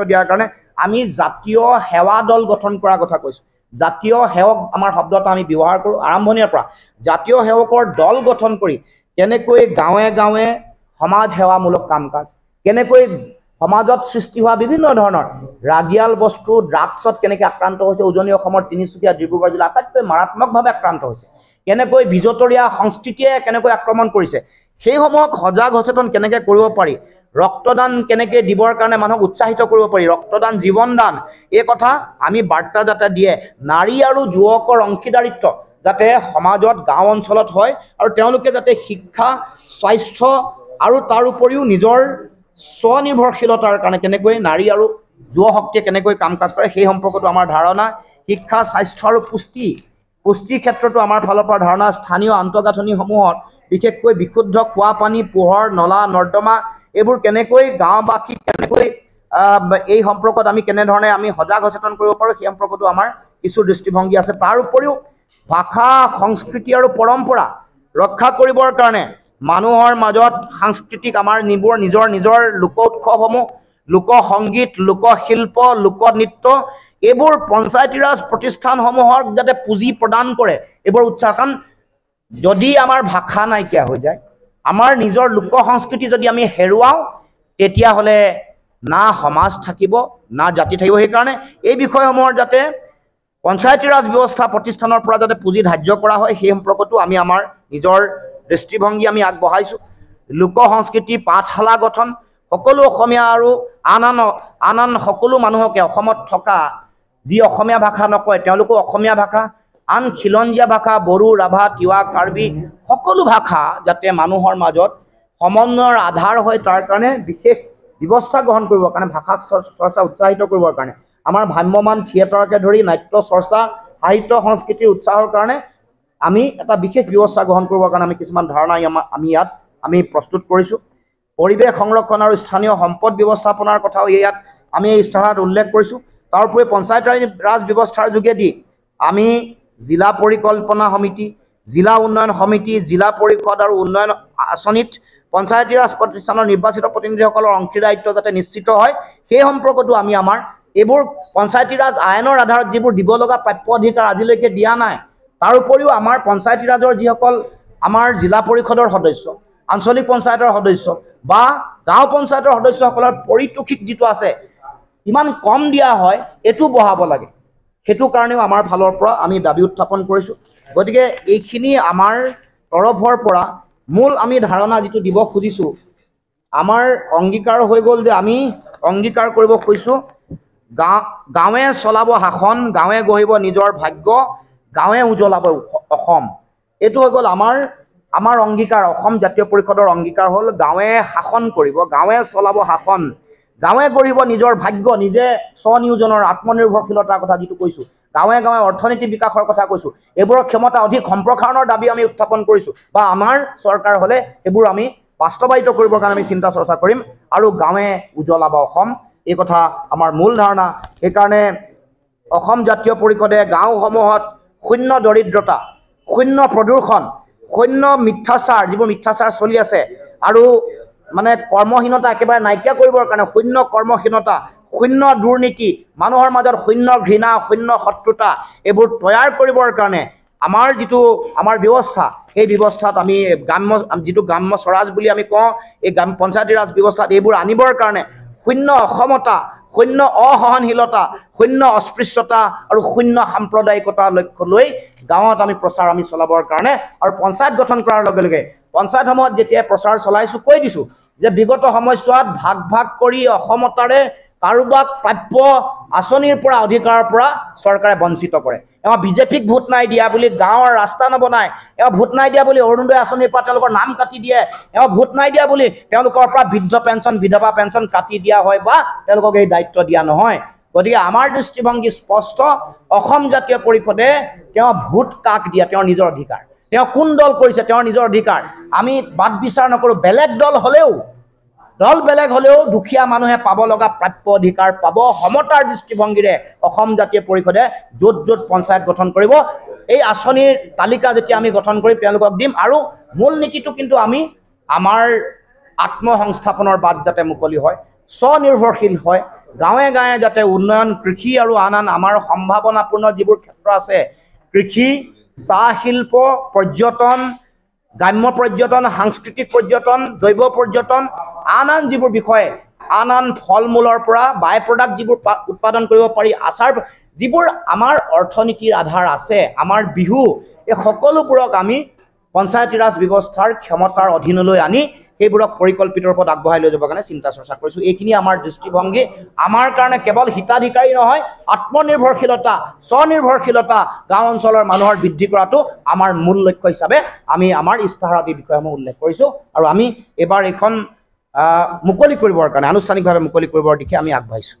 দিয়াৰ কাৰণে আমি জাতীয় সেৱা দল গঠন কৰাৰ কথা কৈছোঁ। জাতীয় সেৱক আমাৰ শব্দটো আমি ব্যৱহাৰ কৰোঁ আৰম্ভণিৰ পৰা। জাতীয় সেৱকৰ দল গঠন কৰি কেনেকৈ গাঁৱে গাঁৱে সমাজ সেৱামূলক কাম কাজ, কেনেকৈ সমাজত সৃষ্টি হোৱা বিভিন্ন ধৰণৰ ৰাগিয়াল বস্তু ড্ৰাগছত কেনেকৈ আক্ৰান্ত হৈছে, উজনি অসমৰ তিনিচুকীয়া ডিব্ৰুগড় জিলা আটাইতকৈ মাৰাত্মকভাৱে আক্ৰান্ত হৈছে, কেনেকৈ বিজতৰীয়া সংস্কৃতিয়ে কেনেকৈ আক্ৰমণ কৰিছে, সেইসমূহক সজাগ সচেতন কেনেকৈ কৰিব পাৰি, ৰক্তদান কেনেকৈ দিবৰ কাৰণে মানুহক উৎসাহিত কৰিব পাৰি, ৰক্তদান জীৱন দান, এই কথা আমি বাৰ্তা যাতে দিয়ে, নাৰী আৰু যুৱকৰ অংশীদাৰিত্ব যাতে সমাজত গাঁও অঞ্চলত হয় আৰু তেওঁলোকে যাতে শিক্ষা স্বাস্থ্য আৰু তাৰ উপৰিও নিজৰ স্বনিৰ্ভৰশীলতাৰ কাৰণে কেনেকৈ নাৰী আৰু যুৱ শক্তিয়ে কেনেকৈ কাম কাজ কৰে সেই সম্পৰ্কতো আমাৰ ধাৰণা। শিক্ষা স্বাস্থ্য আৰু পুষ্টিৰ ক্ষেত্ৰতো আমাৰ ফালৰ পৰা ধাৰণা। স্থানীয় আন্তঃগাঁথনিসমূহত বিশেষকৈ বিশুদ্ধ খোৱা পানী, পোহৰ, নলা নৰ্দমা এইবোৰ কেনেকৈ গাঁওবাসীক কেনেকৈ এই সম্পৰ্কত আমি কেনেধৰণে আমি সজাগ সচেতন কৰিব পাৰোঁ সেই সম্পৰ্কতো আমাৰ কিছু দৃষ্টিভংগী আছে। তাৰ উপৰিও ভাষা সংস্কৃতি আৰু পৰম্পৰা ৰক্ষা কৰিবৰ কাৰণে মানুহৰ মাজত সাংস্কৃতিক আমাৰ নিজৰ লোক উৎসৱসমূহ, লোকসংগীত, লোকশিল্প, লোকনৃত্য এইবোৰ পঞ্চায়তী ৰাজ প্ৰতিষ্ঠানসমূহক যাতে পুঁজি প্ৰদান কৰে, এইবোৰ উৎসাহ। কাৰণ যদি আমাৰ ভাষা নাইকিয়া হৈ যায়, আমাৰ নিজৰ লোক সংস্কৃতি যদি আমি হেৰুৱাওঁ, তেতিয়াহ'লে না সমাজ থাকিব না জাতি থাকিব। সেইকাৰণে এই বিষয়সমূহৰ যাতে পঞ্চায়তী ৰাজ ব্যৱস্থা প্ৰতিষ্ঠানৰ পৰা যাতে পুঁজি ধাৰ্য কৰা হয় সেই সম্পৰ্কতো আমি আমাৰ নিজৰ দৃষ্টিভংগী আমি আগবঢ়াইছোঁ। লোক সংস্কৃতি পাঠশালা গঠন, সকলো অসমীয়া আৰু আন সকলো মানুহকে অসমত থকা যি অসমীয়া ভাষা নকয় তেওঁলোকো অসমীয়া ভাষা, আন খিলঞ্জীয়া ভাষা, বড়ো, ৰাভা, তিৱা, কাৰ্বি সকলো ভাষা যাতে মানুহৰ মাজত সমন্বয়ৰ আধাৰ হয় তাৰ কাৰণে বিশেষ ব্যৱস্থা গ্ৰহণ কৰিবৰ কাৰণে, ভাষাক চৰ্চা উৎসাহিত কৰিবৰ কাৰণে আমাৰ ভ্ৰাম্যমান থিয়েটাৰকে ধৰি নাট্য চৰ্চা, সাহিত্য সংস্কৃতিৰ উৎসাহৰ কাৰণে আমি এটা বিশেষ ব্যৱস্থা গ্ৰহণ কৰিবৰ কাৰণে আমি কিছুমান ধাৰণা ইয়াত আমি প্ৰস্তুত কৰিছোঁ। পৰিৱেশ সংৰক্ষণ আৰু স্থানীয় সম্পদ ব্যৱস্থাপনাৰ কথাও ইয়াত আমি এই ইস্তাহাৰত উল্লেখ কৰিছোঁ। তাৰ উপৰি পঞ্চায়তী ৰাজ ব্যৱস্থাৰ যোগেদি আমি জিলা পৰিকল্পনা সমিতি, জিলা উন্নয়ন সমিতি, জিলা পৰিষদ আৰু উন্নয়ন আঁচনিত পঞ্চায়তী ৰাজ প্ৰতিষ্ঠানৰ নিৰ্বাচিত প্ৰতিনিধিসকলৰ অংশীদাৰিত্ব যাতে নিশ্চিত হয় সেই সম্পৰ্কতো আমি আমাৰ এইবোৰ পঞ্চায়তী ৰাজ আইনৰ আধাৰত যিবোৰ দিব লগা প্ৰাপ্য অধিকাৰ আজিলৈকে দিয়া নাই, তাৰ উপৰিও আমাৰ পঞ্চায়তী ৰাজৰ যিসকল আমাৰ জিলা পৰিষদৰ সদস্য, আঞ্চলিক পঞ্চায়তৰ সদস্য বা গাঁও পঞ্চায়তৰ সদস্যসকলৰ পাৰিতোষিক যিটো আছে ইমান কম দিয়া হয়, এইটো বঢ়াব লাগে। সেইটো কাৰণেও আমাৰ ফালৰ পৰা আমি দাবী উত্থাপন কৰিছোঁ। গতিকে এইখিনি আমাৰ তৰফৰ পৰা মূল আমি ধাৰণা যিটো দিব খুজিছোঁ, আমাৰ অংগীকাৰ হৈ গ'ল যে আমি অংগীকাৰ কৰিব খুজিছোঁ গাঁৱে চলাব শাসন, গাঁৱে গঢ়িব নিজৰ ভাগ্য, গাঁৱে উজ্বলাব অসম। এইটো হৈ গ'ল আমাৰ অংগীকাৰ। অসম জাতীয় পৰিষদৰ অংগীকাৰ হ'ল গাঁৱে শাসন কৰিব, গাঁৱে চলাব শাসন, গাঁৱে গঢ়িব নিজৰ ভাগ্য, নিজে স্বনিয়োজনৰ আত্মনিৰ্ভৰশীলতাৰ কথা যিটো কৈছোঁ, গাঁৱে গাঁৱে অৰ্থনীতি বিকাশৰ কথা কৈছোঁ, এইবোৰৰ ক্ষমতা অধিক সম্প্ৰসাৰণৰ দাবী আমি উত্থাপন কৰিছোঁ বা আমাৰ চৰকাৰ হ'লে এইবোৰ আমি বাস্তৱায়িত কৰিবৰ কাৰণে আমি চিন্তা চৰ্চা কৰিম আৰু গাঁৱে উজ্বলাব অসম, এই কথা আমাৰ মূল ধাৰণা। সেইকাৰণে অসম জাতীয় পৰিষদে গাঁওসমূহত শূন্য দৰিদ্ৰতা, শূন্য প্ৰদূষণ, শূন্য মিথ্যাচাৰ, যিবোৰ মিথ্যাচাৰ চলি আছে আৰু মানে কৰ্মহীনতা একেবাৰে নাইকিয়া কৰিবৰ কাৰণে শূন্য কৰ্মহীনতা, শূন্য দুৰ্নীতি, মানুহৰ মাজত শূন্য ঘৃণা, শূন্য শত্ৰুতা এইবোৰ তৈয়াৰ কৰিবৰ কাৰণে আমাৰ যিটো আমাৰ ব্যৱস্থা, সেই ব্যৱস্থাত আমি যিটো গ্ৰাম্য স্বৰাজ বুলি আমি কওঁ, এই পঞ্চায়তী ৰাজ ব্যৱস্থাত এইবোৰ আনিবৰ কাৰণে শূন্য অসমতা, শূন্য অসহনশীলতা, শূন্য অস্পৃশ্যতা আৰু শূন্য সাম্প্ৰদায়িকতা লক্ষ্য লৈ গাঁৱত আমি প্ৰচাৰ আমি চলাবৰ কাৰণে আৰু পঞ্চায়ত গঠন কৰাৰ লগে লগে পঞ্চায়তসমূহত যেতিয়া প্ৰচাৰ চলাইছোঁ কৈ দিছোঁ যে বিগত সময়ছোৱাত ভাগ কৰি অসমতাৰে কাৰোবাক প্ৰাপ্য আঁচনিৰ পৰা অধিকাৰৰ পৰা চৰকাৰে বঞ্চিত কৰে। এওঁ বিজেপিক ভোট নাই দিয়া বুলি গাঁৱৰ ৰাস্তা নবনায়, এওঁ ভোট নাই দিয়া বুলি অৰুণোদয় আঁচনিৰ পৰা তেওঁলোকৰ নাম কাটি দিয়ে, এওঁ ভোট নাই দিয়া বুলি তেওঁলোকৰ পৰা বৃদ্ধ পেঞ্চন, বিধৱা পেঞ্চন কাটি দিয়া হয় বা তেওঁলোকক এই দায়িত্ব দিয়া নহয়। গতিকে আমাৰ দৃষ্টিভংগী স্পষ্ট, অসম জাতীয় পৰিষদে তেওঁ ভোট কাক দিয়া তেওঁৰ নিজৰ অধিকাৰ, তেওঁ কোন দল কৰিছে তেওঁৰ নিজৰ অধিকাৰ, আমি বাদ বিচাৰ নকৰোঁ। বেলেগ দল বেলেগ হ'লেও দুখীয়া মানুহে পাব লগা প্ৰাপ্য অধিকাৰ পাব। সমতাৰ দৃষ্টিভংগীৰে অসম জাতীয় পৰিষদে য'ত য'ত পঞ্চায়ত গঠন কৰিব এই আঁচনিৰ তালিকা যেতিয়া আমি গঠন কৰি তেওঁলোকক দিম আৰু মূল নীতিটো কিন্তু আমি আমাৰ আত্মসংস্থাপনৰ বাট যাতে মুকলি হয়, স্বনিৰ্ভৰশীল হয়, গাঁৱে গাঁৱে যাতে উন্নয়ন কৃষি আৰু আন আন আমাৰ সম্ভাৱনাপূৰ্ণ যিবোৰ ক্ষেত্ৰ আছে কৃষি চাহ শিল্প পৰ্যটন গ্ৰাম্য পৰ্যটন সাংস্কৃতিক পৰ্যটন জৈৱ পৰ্যটন আন আন যিবোৰ বিষয় আন আন ফল মূলৰ পৰা বাই প্ৰডাক্ট যিবোৰ উৎপাদন কৰিব পাৰি আচাৰ যিবোৰ আমাৰ অৰ্থনীতিৰ আধাৰ আছে আমাৰ বিহু এই সকলোবোৰক আমি পঞ্চায়তী ৰাজ ব্যৱস্থাৰ ক্ষমতাৰ অধীনলৈ আনি সেইবোৰক পৰিকল্পিত ৰূপত আগবঢ়াই লৈ যাবৰ কাৰণে চিন্তা চৰ্চা কৰিছোঁ এইখিনি আমাৰ দৃষ্টিভংগী আমাৰ কাৰণে কেৱল হিতাধিকাৰী নহয় আত্মনিৰ্ভৰশীলতা স্বনিৰ্ভৰশীলতা গাঁও অঞ্চলৰ মানুহৰ বৃদ্ধি কৰাটো আমাৰ মূল লক্ষ্য হিচাপে আমি আমাৰ ইস্তাহাৰত এই বিষয়সমূহ উল্লেখ কৰিছোঁ আৰু আমি এইবাৰ এইখন মুকলি কৰিবৰ কাৰণে আনুষ্ঠানিকভাৱে মুকলি কৰিবৰ দিশে আমি আগবাঢ়িছোঁ